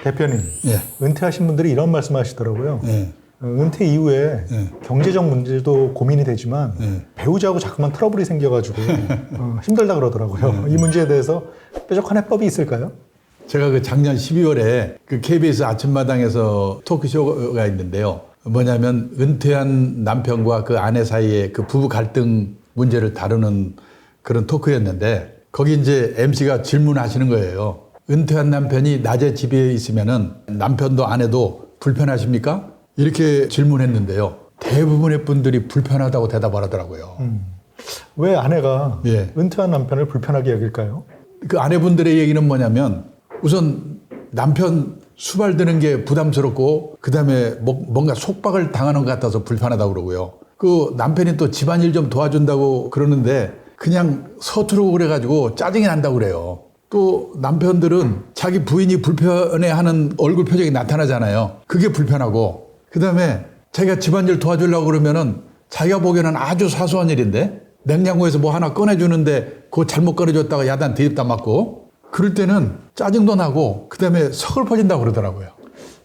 대표님, 예. 은퇴하신 분들이 이런 말씀 하시더라고요. 예. 은퇴 이후에 예. 경제적 문제도 고민이 되지만 예. 배우자하고 자꾸만 트러블이 생겨가지고 힘들다 그러더라고요. 이 문제에 대해서 뾰족한 해법이 있을까요? 제가 그 작년 12월에 그 KBS 아침마당에서 토크쇼가 있는데요. 뭐냐면 은퇴한 남편과 그 아내 사이의 그 부부 갈등 문제를 다루는 그런 토크였는데 거기 이제 MC가 질문하시는 거예요. 은퇴한 남편이 낮에 집에 있으면은 남편도 아내도 불편하십니까? 이렇게 질문했는데요. 대부분의 분들이 불편하다고 대답을 하더라고요. 왜 아내가 예. 은퇴한 남편을 불편하게 여길까요? 그 아내분들의 얘기는 뭐냐면 우선 남편 수발드는 게 부담스럽고 그다음에 뭔가 속박을 당하는 것 같아서 불편하다고 그러고요. 그 남편이 또 집안일 좀 도와준다고 그러는데 그냥 서투르고 그래가지고 짜증이 난다고 그래요. 또 남편들은 자기 부인이 불편해하는 얼굴 표정이 나타나잖아요. 그게 불편하고 그다음에 자기가 집안일 도와주려고 그러면은 자기가 보기에는 아주 사소한 일인데 냉장고에서 뭐 하나 꺼내주는데 그거 잘못 꺼내줬다가 야단 대입다 맞고 그럴 때는 짜증도 나고 그다음에 서글퍼진다고 그러더라고요.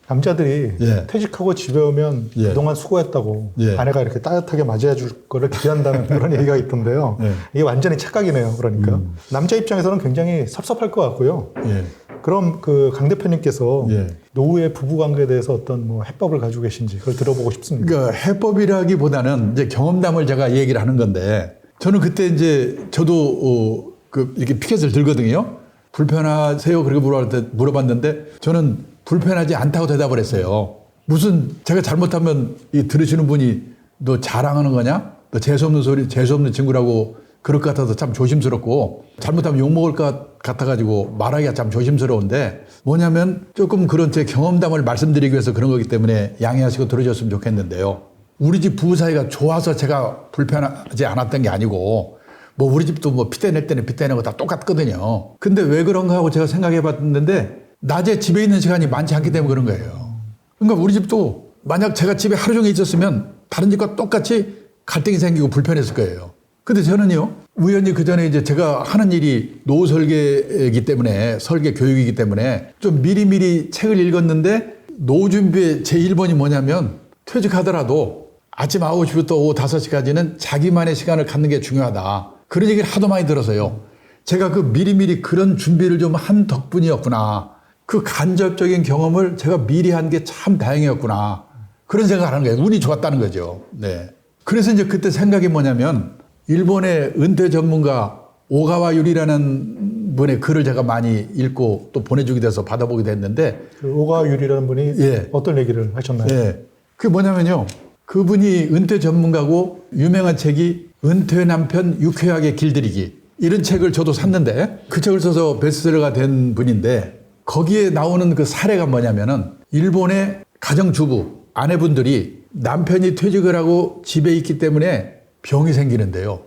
남자들이 예. 퇴직하고 집에 오면 예. 그동안 수고했다고 예. 아내가 이렇게 따뜻하게 맞이해줄 거를 기대한다는 그런 얘기가 있던데요. 예. 이게 완전히 착각이네요. 그러니까 남자 입장에서는 굉장히 섭섭할 것 같고요. 예. 그럼 그 강 대표님께서 예. 노후의 부부관계에 대해서 어떤 뭐 해법을 가지고 계신지 그걸 들어보고 싶습니다. 그러니까 해법이라기보다는 이제 경험담을 제가 얘기를 하는 건데 저는 그때 이제 저도 이렇게 피켓을 들거든요. 불편하세요? 그렇게 물어봤는데 저는 불편하지 않다고 대답을 했어요. 무슨 제가 잘못하면 이 들으시는 분이 너 자랑하는 거냐? 너 재수없는 소리, 재수없는 친구라고 그럴 것 같아서 참 조심스럽고 잘못하면 욕먹을 것 같아가지고 말하기가 참 조심스러운데 뭐냐면 조금 그런 제 경험담을 말씀드리기 위해서 그런 거기 때문에 양해하시고 들어줬으면 좋겠는데요. 우리 집 부부 사이가 좋아서 제가 불편하지 않았던 게 아니고 뭐 우리 집도 뭐 피 떼낼 때는 피 떼내고 다 똑같거든요. 근데 왜 그런가 하고 제가 생각해 봤는데 낮에 집에 있는 시간이 많지 않기 때문에 그런 거예요. 그러니까 우리 집도 만약 제가 집에 하루 종일 있었으면 다른 집과 똑같이 갈등이 생기고 불편했을 거예요. 근데 저는요, 우연히 그 전에 이제 제가 하는 일이 노후 설계이기 때문에, 설계 교육이기 때문에 좀 미리미리 책을 읽었는데 노후 준비의 제 1번이 뭐냐면 퇴직하더라도 아침 9시부터 오후 5시까지는 자기만의 시간을 갖는 게 중요하다. 그런 얘기를 하도 많이 들어서요. 제가 그 미리미리 그런 준비를 좀 한 덕분이었구나. 그 간접적인 경험을 제가 미리 한 게 참 다행이었구나. 그런 생각을 하는 거예요. 운이 좋았다는 거죠. 네. 그래서 이제 그때 생각이 뭐냐면 일본의 은퇴 전문가 오가와 유리라는 분의 글을 제가 많이 읽고 또 보내주게 돼서 받아보게 됐는데 그 오가와 유리라는 분이 예. 어떤 얘기를 하셨나요? 예. 그게 뭐냐면요. 그분이 은퇴 전문가고 유명한 책이 은퇴 남편 유쾌하게 길들이기 이런 책을 저도 샀는데 그 책을 써서 베스트셀러가 된 분인데 거기에 나오는 그 사례가 뭐냐면은 일본의 가정주부 아내분들이 남편이 퇴직을 하고 집에 있기 때문에 병이 생기는데요.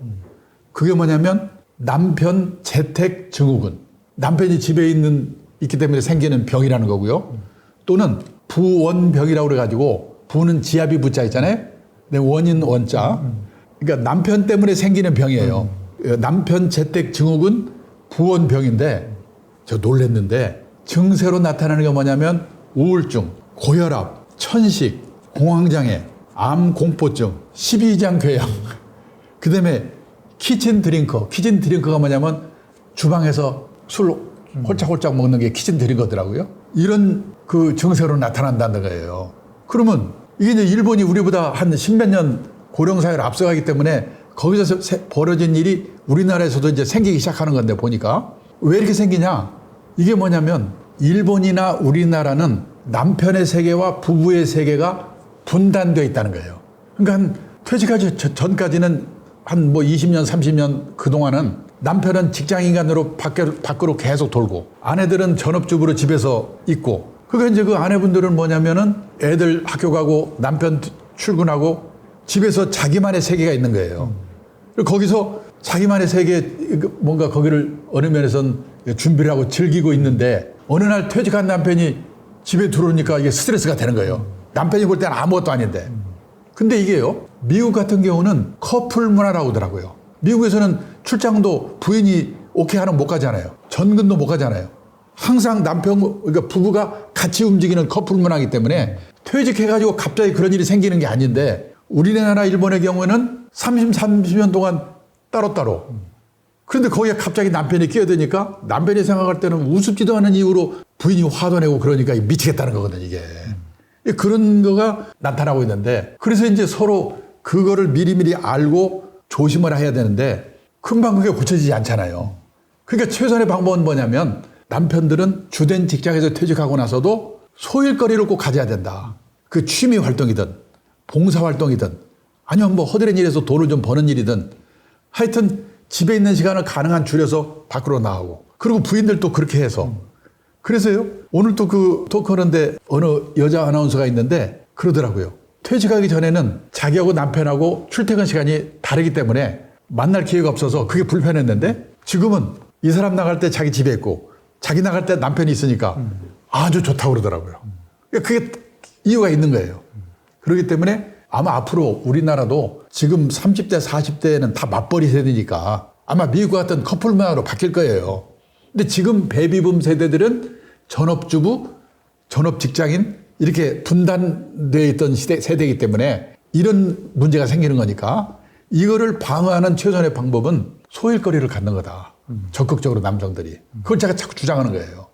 그게 뭐냐면 남편 재택 증후군. 남편이 집에 있기 때문에 생기는 병이라는 거고요. 또는 부원병이라고 그래가지고 부는 지압이 부자 있잖아요. 네, 원인 원자. 그러니까 남편 때문에 생기는 병이에요. 남편 재택 증후군 부원병인데 저 놀랬는데 증세로 나타나는 게 뭐냐면 우울증, 고혈압, 천식, 공황장애, 암공포증, 십이장 궤양, 그 다음에 키친 드링커. 키친 드링커가 뭐냐면 주방에서 술 홀짝홀짝 먹는 게 키친 드링커더라고요. 이런 그 증세로 나타난다는 거예요. 그러면 이게 이제 일본이 우리보다 한 십몇 년 고령사회를 앞서가기 때문에 거기서 벌어진 일이 우리나라에서도 이제 생기기 시작하는 건데 보니까 왜 이렇게 생기냐? 이게 뭐냐면 일본이나 우리나라는 남편의 세계와 부부의 세계가 분단되어 있다는 거예요. 그러니까 한 퇴직하기 전까지는 한 뭐 20년, 30년 그동안은 남편은 직장인간으로 밖으로 계속 돌고 아내들은 전업주부로 집에서 있고 그러니까 이제 그 아내분들은 뭐냐면은 애들 학교 가고 남편 출근하고 집에서 자기만의 세계가 있는 거예요. 그리고 거기서 자기만의 세계 뭔가 거기를 어느 면에서는 준비를 하고 즐기고 있는데 어느 날 퇴직한 남편이 집에 들어오니까 이게 스트레스가 되는 거예요. 남편이 볼 때는 아무것도 아닌데. 근데 이게요, 미국 같은 경우는 커플 문화라고 하더라고요. 미국에서는 출장도 부인이 오케이 하면 못 가잖아요. 전근도 못 가잖아요. 항상 그러니까 부부가 같이 움직이는 커플 문화이기 때문에 퇴직해가지고 갑자기 그런 일이 생기는 게 아닌데 우리나라 일본의 경우에는 30년 동안 따로따로. 그런데 거기에 갑자기 남편이 끼어드니까 남편이 생각할 때는 우습지도 않은 이유로 부인이 화도 내고 그러니까 미치겠다는 거거든 이게. 그런 거가 나타나고 있는데 그래서 이제 서로 그거를 미리미리 알고 조심을 해야 되는데 금방 그게 고쳐지지 않잖아요. 그러니까 최선의 방법은 뭐냐면 남편들은 주된 직장에서 퇴직하고 나서도 소일거리를 꼭 가져야 된다. 그 취미 활동이든 봉사 활동이든 아니면 뭐 허드렛 일에서 돈을 좀 버는 일이든 하여튼 집에 있는 시간을 가능한 줄여서 밖으로 나가고 그리고 부인들도 그렇게 해서 그래서요 오늘 또 그 토크하는데 어느 여자 아나운서가 있는데 그러더라고요. 퇴직하기 전에는 자기하고 남편하고 출퇴근 시간이 다르기 때문에 만날 기회가 없어서 그게 불편했는데 지금은 이 사람 나갈 때 자기 집에 있고 자기 나갈 때 남편이 있으니까 아주 좋다고 그러더라고요. 그게 이유가 있는 거예요. 그렇기 때문에 아마 앞으로 우리나라도 지금 30대, 40대에는 다 맞벌이 세대니까 아마 미국 같은 커플 문화로 바뀔 거예요. 근데 지금 베이비붐 세대들은 전업주부, 전업직장인 이렇게 분단되어 있던 세대이기 때문에 이런 문제가 생기는 거니까 이거를 방어하는 최선의 방법은 소일거리를 갖는 거다. 적극적으로 남성들이. 그걸 제가 자꾸 주장하는 거예요.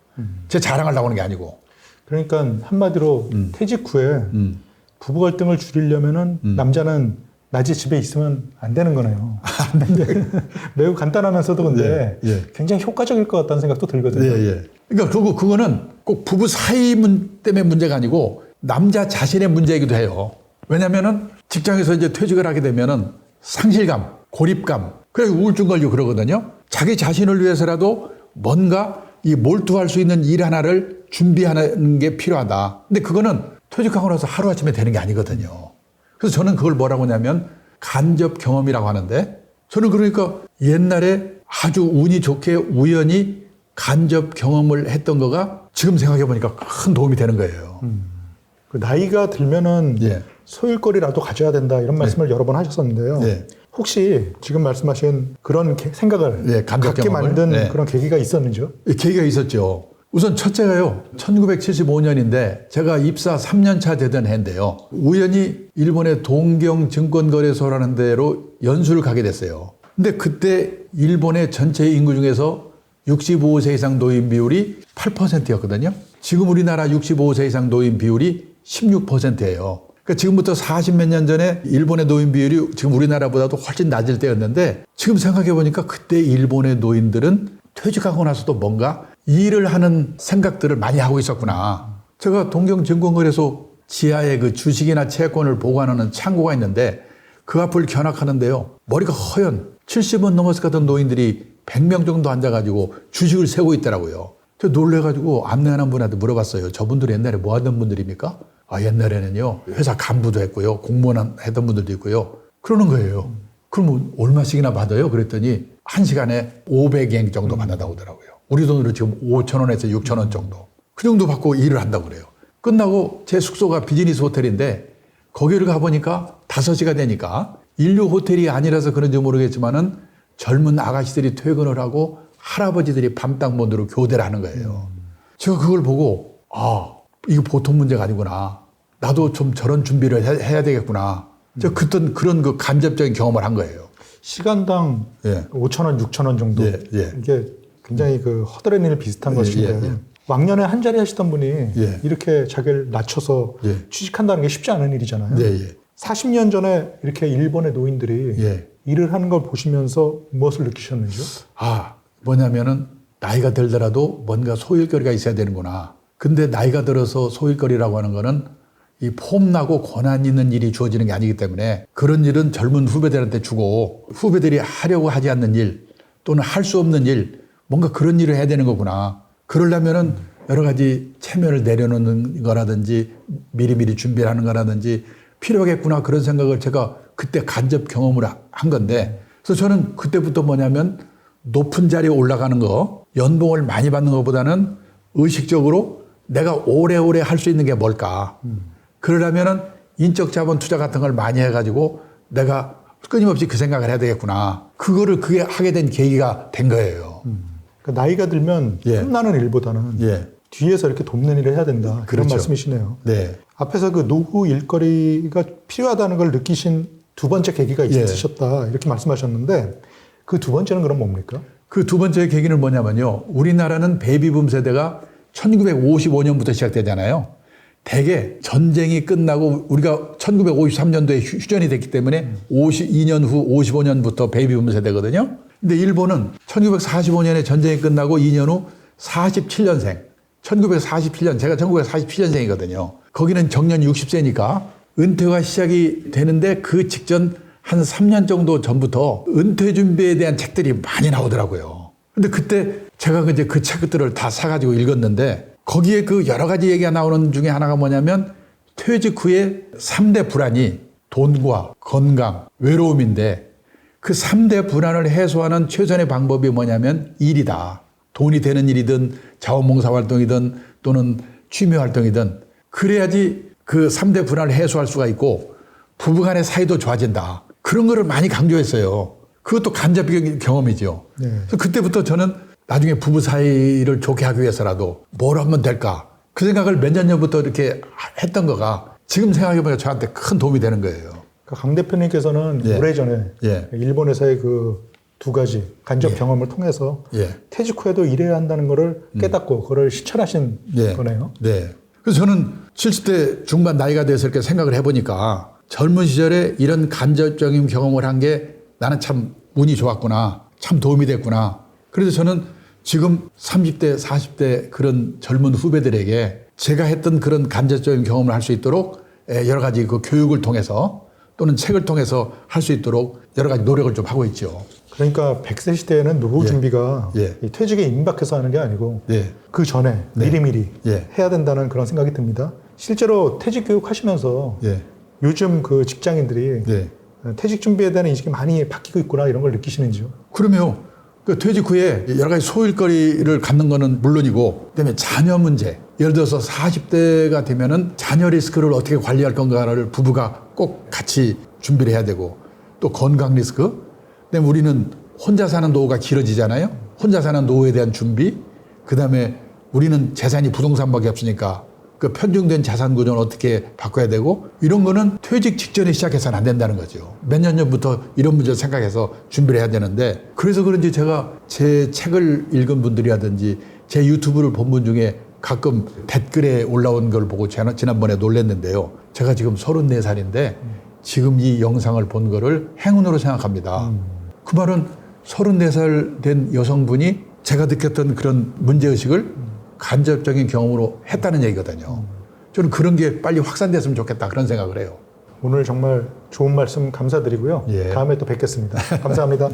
제 자랑하려고 하는 게 아니고. 그러니까 한마디로 퇴직 후에 부부 갈등을 줄이려면은 남자는 낮에 집에 있으면 안 되는 거네요. 근데 매우 간단하면서도 근데 굉장히 효과적일 것 같다는 생각도 들거든요. 그러니까 그거는 꼭 부부 사이 때문에 문제가 아니고 남자 자신의 문제이기도 해요. 왜냐면은 직장에서 이제 퇴직을 하게 되면은 상실감, 고립감, 그래 우울증 걸리고 그러거든요. 자기 자신을 위해서라도 뭔가 이 몰두할 수 있는 일 하나를 준비하는 게 필요하다. 근데 그거는 퇴직하고 나서 하루아침에 되는 게 아니거든요. 그래서 저는 그걸 뭐라고 하냐면 간접 경험이라고 하는데 저는 그러니까 옛날에 아주 운이 좋게 우연히 간접 경험을 했던 거가 지금 생각해 보니까 큰 도움이 되는 거예요. 그 나이가 들면은 소일거리라도 가져야 된다 이런 말씀을 여러 번 하셨었는데요. 혹시 지금 말씀하신 그런 생각을 갖게 만든 그런 계기가 있었는지요? 계기가 있었죠. 우선 첫째가요. 1975년인데 제가 입사 3년 차 되던 해인데요. 우연히 일본의 동경증권거래소라는 데로 연수를 가게 됐어요. 근데 그때 일본의 전체 인구 중에서 65세 이상 노인 비율이 8%였거든요. 지금 우리나라 65세 이상 노인 비율이 16%예요. 그러니까 지금부터 40몇 년 전에 일본의 노인 비율이 지금 우리나라보다도 훨씬 낮을 때였는데 지금 생각해 보니까 그때 일본의 노인들은 퇴직하고 나서도 뭔가 일을 하는 생각들을 많이 하고 있었구나. 제가 동경증권거래소 지하에 그 주식이나 채권을 보관하는 창고가 있는데 그 앞을 견학하는데요. 머리가 허연 70은 넘었을 것 같은 노인들이 100명 정도 앉아가지고 주식을 세고 있더라고요. 저 놀래가지고 안내하는 분한테 물어봤어요. 저분들 옛날에 뭐 하던 분들입니까? 아, 옛날에는요. 회사 간부도 했고요. 공무원 했던 분들도 있고요. 그러는 거예요. 그러면 얼마씩이나 받아요? 그랬더니 1시간에 500엔 정도 받는다고 하더라고요. 우리 돈으로 지금 5,000원에서 6,000원 정도. 그 정도 받고 일을 한다고 그래요. 끝나고 제 숙소가 비즈니스 호텔인데 거기를 가보니까 5시가 되니까 인류 호텔이 아니라서 그런지 모르겠지만은 젊은 아가씨들이 퇴근을 하고 할아버지들이 밤땅본으로 교대를 하는 거예요. 제가 그걸 보고 아, 이거 보통 문제가 아니구나. 나도 좀 저런 준비를 해야 되겠구나. 제가 그때 그런 그 간접적인 경험을 한 거예요. 시간당 5,000원, 6,000원 정도. 이게 굉장히 그 허드렛일 비슷한 것인데 왕년에 한 자리 하시던 분이 이렇게 자기를 낮춰서 취직한다는 게 쉽지 않은 일이잖아요. 40년 전에 이렇게 일본의 노인들이 일을 하는 걸 보시면서 무엇을 느끼셨는지요? 아, 뭐냐면은 나이가 들더라도 뭔가 소일거리가 있어야 되는구나. 근데 나이가 들어서 소일거리라고 하는 거는 이 폼나고 권한 있는 일이 주어지는 게 아니기 때문에 그런 일은 젊은 후배들한테 주고 후배들이 하려고 하지 않는 일 또는 할 수 없는 일 뭔가 그런 일을 해야 되는 거구나. 그러려면은 여러 가지 체면을 내려놓는 거라든지 미리미리 준비를 하는 거라든지 필요하겠구나 그런 생각을 제가 그때 간접 경험을 한 건데 그래서 저는 그때부터 뭐냐면 높은 자리에 올라가는 거 연봉을 많이 받는 것보다는 의식적으로 내가 오래오래 할 수 있는 게 뭘까. 그러려면은 인적 자본 투자 같은 걸 많이 해가지고 내가 끊임없이 그 생각을 해야 되겠구나. 그게 하게 된 계기가 된 거예요. 그러니까 나이가 들면 예. 틈나는 일보다는 예. 뒤에서 이렇게 돕는 일을 해야 된다. 그런 그렇죠. 말씀이시네요. 네. 앞에서 그 노후 일거리가 필요하다는 걸 느끼신 두 번째 계기가 예. 있으셨다. 이렇게 말씀하셨는데 그 두 번째는 그럼 뭡니까? 그 두 번째 계기는 뭐냐면요. 우리나라는 베이비붐 세대가 1955년부터 시작되잖아요. 대개 전쟁이 끝나고 우리가 1953년도에 휴전이 됐기 때문에 52년 후 55년부터 베이비붐 세대거든요. 근데 일본은 1945년에 전쟁이 끝나고 2년 후 47년생. 1947년, 제가 1947년생이거든요. 거기는 정년 60세니까 은퇴가 시작이 되는데 그 직전 한 3년 정도 전부터 은퇴 준비에 대한 책들이 많이 나오더라고요. 근데 그때 제가 이제 그 책들을 다 사가지고 읽었는데 거기에 그 여러 가지 얘기가 나오는 중에 하나가 뭐냐면 퇴직 후에 3대 불안이 돈과 건강, 외로움인데 그 3대 불안을 해소하는 최선의 방법이 뭐냐면 일이다. 돈이 되는 일이든 자원봉사 활동이든 또는 취미 활동이든 그래야지 그 3대 불안을 해소할 수가 있고 부부간의 사이도 좋아진다. 그런 거를 많이 강조했어요. 그것도 간접적인 경험이죠. 네. 그래서 그때부터 저는 나중에 부부 사이를 좋게 하기 위해서라도 뭘 하면 될까? 그 생각을 몇 년 전부터 이렇게 했던 거가 지금 생각해보니까 저한테 큰 도움이 되는 거예요. 강 대표님께서는 예. 오래전에 예. 일본에서의 그 두 가지 간접 예. 경험을 통해서 예. 퇴직 후에도 일해야 한다는 거를 깨닫고 그걸 실천하신 예. 거네요. 네. 그래서 저는 70대 중반 나이가 돼서 이렇게 생각을 해보니까 젊은 시절에 이런 간접적인 경험을 한 게 나는 참 운이 좋았구나. 참 도움이 됐구나. 그래서 저는 지금 30대, 40대 그런 젊은 후배들에게 제가 했던 그런 간접적인 경험을 할 수 있도록 여러 가지 그 교육을 통해서 또는 책을 통해서 할 수 있도록 여러 가지 노력을 좀 하고 있죠. 그러니까 100세 시대에는 노후 예. 준비가 예. 이 퇴직에 임박해서 하는 게 아니고 네. 그 전에 네. 미리미리 예. 해야 된다는 그런 생각이 듭니다. 실제로 퇴직 교육 하시면서 예. 요즘 그 직장인들이 네. 퇴직 준비에 대한 인식이 많이 바뀌고 있구나 이런 걸 느끼시는지요? 그러면 그 퇴직 후에 여러 가지 소일거리를 갖는 거는 물론이고 그다음에 자녀 문제. 예를 들어서 40대가 되면은 자녀 리스크를 어떻게 관리할 건가를 부부가 꼭 같이 준비를 해야 되고 또 건강 리스크. 그다음에 우리는 혼자 사는 노후가 길어지잖아요. 혼자 사는 노후에 대한 준비. 그다음에 우리는 재산이 부동산밖에 없으니까 그 편중된 자산 구조는 어떻게 바꿔야 되고 이런 거는 퇴직 직전에 시작해서는 안 된다는 거죠. 몇 년 전부터 이런 문제를 생각해서 준비를 해야 되는데 그래서 그런지 제가 제 책을 읽은 분들이라든지 제 유튜브를 본 분 중에 가끔 댓글에 올라온 걸 보고 지난번에 놀랐는데요. 제가 지금 34살인데 지금 이 영상을 본 거를 행운으로 생각합니다. 그 말은 34살 된 여성분이 제가 느꼈던 그런 문제의식을 간접적인 경험으로 했다는 얘기거든요. 저는 그런 게 빨리 확산됐으면 좋겠다 그런 생각을 해요. 오늘 정말 좋은 말씀 감사드리고요. 예. 다음에 또 뵙겠습니다. 감사합니다.